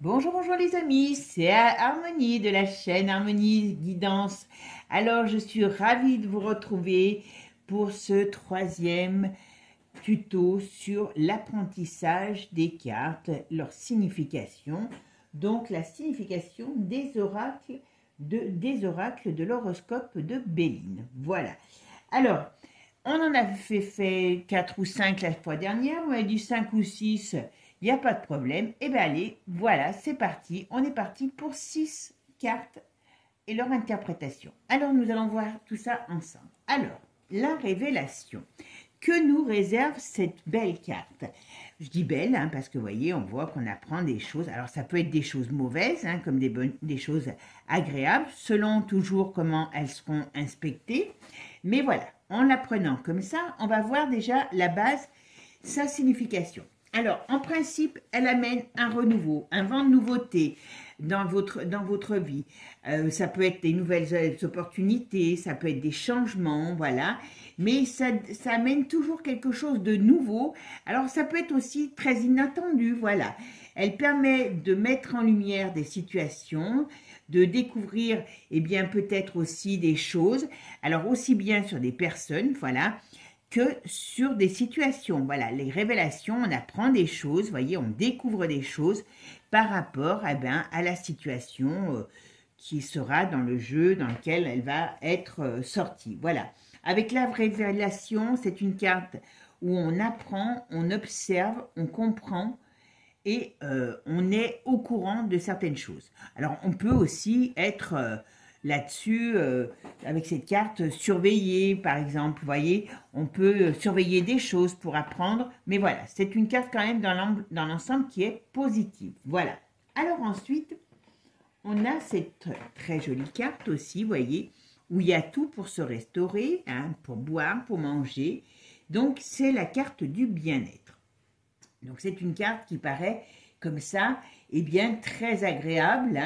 Bonjour, bonjour les amis, c'est Harmonie de la chaîne Harmonie Guidance. Alors, je suis ravie de vous retrouver pour ce troisième tuto sur l'apprentissage des cartes, leur signification, donc la signification des oracles de l'horoscope de Béline. Voilà. Alors, on en a fait 4 ou 5 la fois dernière, on a dit 5 ou 6. Il n'y a pas de problème. Eh bien, allez, voilà, c'est parti. On est parti pour 6 cartes et leur interprétation. Alors, nous allons voir tout ça ensemble. Alors, la révélation. Que nous réserve cette belle carte? Je dis belle, parce que vous voyez, on voit qu'on apprend des choses. Alors, ça peut être des choses mauvaises, comme des choses agréables, selon toujours comment elles seront inspectées. Mais voilà, en l'apprenant comme ça, on va voir déjà la base, sa signification. Alors, en principe, elle amène un renouveau, un vent de nouveauté dans votre vie. Ça peut être des nouvelles opportunités, ça peut être des changements, voilà. Mais ça amène toujours quelque chose de nouveau. Alors, ça peut être aussi très inattendu, voilà. Elle permet de mettre en lumière des situations, de découvrir, peut-être aussi des choses. Alors, aussi bien sur des personnes, voilà, que sur des situations. Voilà, les révélations, on apprend des choses, vous voyez, on découvre des choses par rapport à la situation qui sera dans le jeu dans lequel elle va être sortie. Voilà, avec la révélation, c'est une carte où on apprend, on observe, on comprend et on est au courant de certaines choses. Alors, on peut aussi être là-dessus, avec cette carte, surveiller, par exemple, vous voyez, on peut surveiller des choses pour apprendre, mais voilà, c'est une carte quand même dans l'ensemble qui est positive, voilà. Alors ensuite, on a cette très jolie carte aussi, vous voyez, où il y a tout pour se restaurer, pour boire, pour manger, donc c'est la carte du bien-être. Donc c'est une carte qui paraît comme ça, très agréable.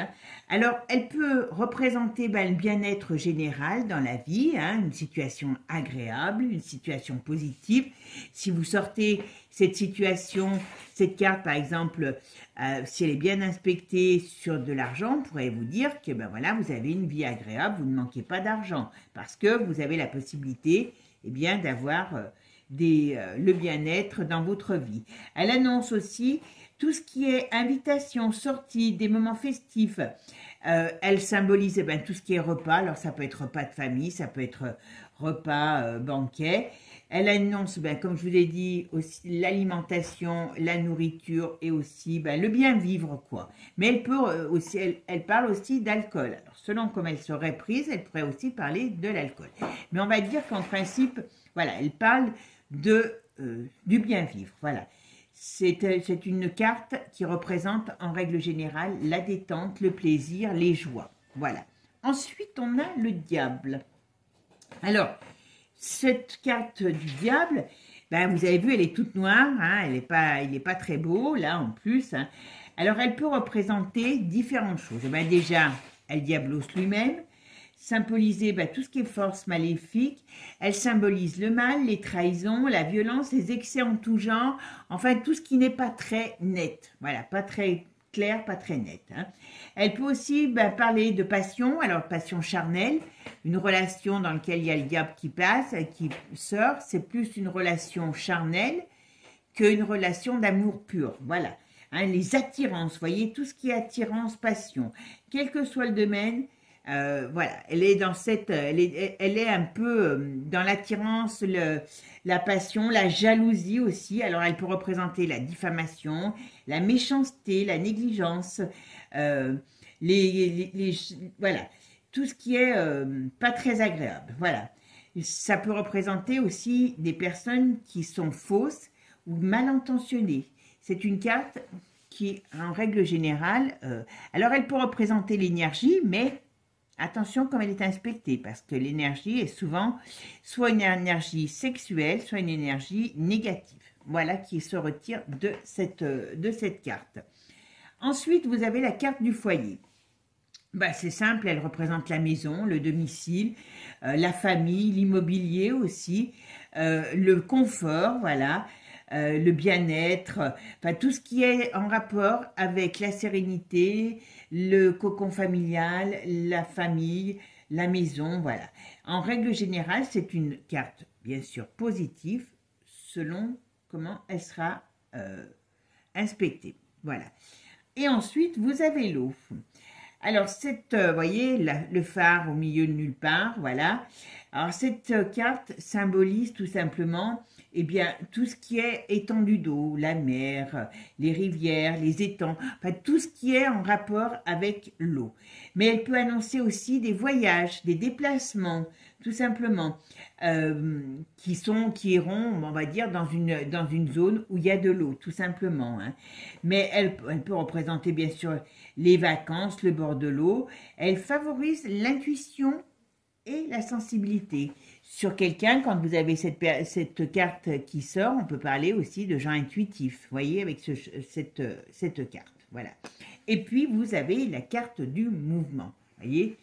Alors, elle peut représenter le bien-être général dans la vie, une situation agréable, une situation positive. Si vous sortez cette situation, cette carte par exemple, si elle est bien inspectée sur de l'argent, on pourrait vous dire que voilà, vous avez une vie agréable, vous ne manquez pas d'argent, parce que vous avez la possibilité d'avoir le bien-être dans votre vie. Elle annonce aussi tout ce qui est invitation, sortie, des moments festifs. Elle symbolise tout ce qui est repas. Alors, ça peut être repas de famille, ça peut être repas, banquet. Elle annonce, comme je vous ai dit, aussi l'alimentation, la nourriture et aussi le bien vivre, quoi. Mais elle peut aussi, elle parle aussi d'alcool. Alors, selon comment elle serait prise, elle pourrait aussi parler de l'alcool. Mais on va dire qu'en principe, voilà, elle parle du bien vivre, voilà. C'est une carte qui représente en règle générale la détente, le plaisir, les joies. Voilà. Ensuite, on a le diable. Alors, cette carte du diable, vous avez vu, elle est toute noire, il n'est pas très beau, là, en plus. Alors, elle peut représenter différentes choses. Déjà, elle diablose lui-même. Symboliser tout ce qui est force maléfique. Elle symbolise le mal, les trahisons, la violence, les excès en tout genre, enfin tout ce qui n'est pas très net, voilà, pas très clair, pas très net. Elle peut aussi parler de passion, alors passion charnelle, une relation dans laquelle il y a le diable qui passe, qui sort, c'est plus une relation charnelle qu'une relation d'amour pur, voilà. Les attirances, vous voyez, tout ce qui est attirance, passion, quel que soit le domaine. Voilà, elle est dans elle est un peu dans l'attirance, la passion, la jalousie aussi. Alors, elle peut représenter la diffamation, la méchanceté, la négligence, voilà, tout ce qui est pas très agréable. Voilà, ça peut représenter aussi des personnes qui sont fausses ou mal intentionnées. C'est une carte qui, en règle générale, alors elle peut représenter l'énergie, mais attention comme elle est inspectée, parce que l'énergie est souvent soit une énergie sexuelle, soit une énergie négative. Voilà qui se retire de cette carte. Ensuite, vous avez la carte du foyer. C'est simple, elle représente la maison, le domicile, la famille, l'immobilier aussi, le confort, voilà. le bien-être, enfin tout ce qui est en rapport avec la sérénité, le cocon familial, la famille, la maison, voilà. En règle générale, c'est une carte bien sûr positive selon comment elle sera inspectée. Voilà. Et ensuite, vous avez l'eau. Alors, voyez, le phare au milieu de nulle part, voilà. Alors, cette carte symbolise tout simplement, eh bien, tout ce qui est étendue d'eau, la mer, les rivières, les étangs, enfin, tout ce qui est en rapport avec l'eau. Mais elle peut annoncer aussi des voyages, des déplacements, tout simplement, qui iront, on va dire, dans une zone où il y a de l'eau, tout simplement. Hein. Mais elle peut représenter, bien sûr, les vacances, le bord de l'eau. Elle favorise l'intuition et la sensibilité. Sur quelqu'un, quand vous avez cette carte qui sort, on peut parler aussi de gens intuitifs, vous voyez, avec cette carte. Voilà. Et puis, vous avez la carte du mouvement. Vous voyez,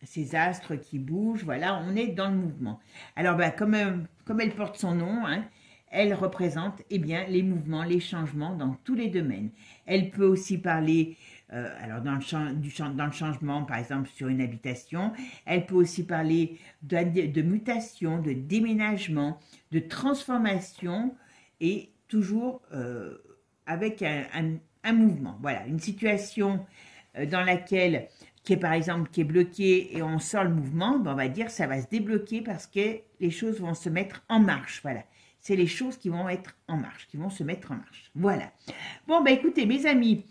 ces astres qui bougent, voilà, on est dans le mouvement. Alors, comme elle porte son nom, hein, elle représente eh bien, les mouvements, les changements dans tous les domaines. Elle peut aussi parler, alors dans le changement, par exemple sur une habitation, elle peut aussi parler de mutation, de déménagement, de transformation et toujours avec un mouvement. Voilà, une situation dans laquelle qui est bloquée et on sort le mouvement, ben on va dire ça va se débloquer parce que les choses vont se mettre en marche. Voilà. C'est les choses qui vont être en marche, qui vont se mettre en marche. Voilà. Bon, ben écoutez, mes amis,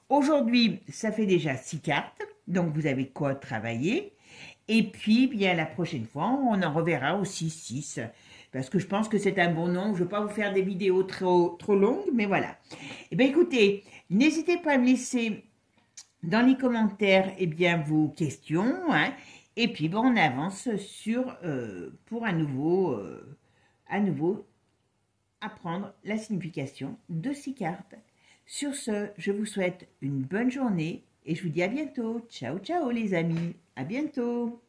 aujourd'hui, ça fait déjà 6 cartes, donc vous avez quoi travailler. Et puis, bien, la prochaine fois, on en reverra aussi 6, parce que je pense que c'est un bon nombre. Je ne vais pas vous faire des vidéos trop longues, mais voilà. Eh bien, écoutez, n'hésitez pas à me laisser dans les commentaires eh bien, vos questions, hein, et puis, bon, on avance pour à nouveau apprendre la signification de 6 cartes. Sur ce, je vous souhaite une bonne journée et je vous dis à bientôt. Ciao, ciao les amis. À bientôt.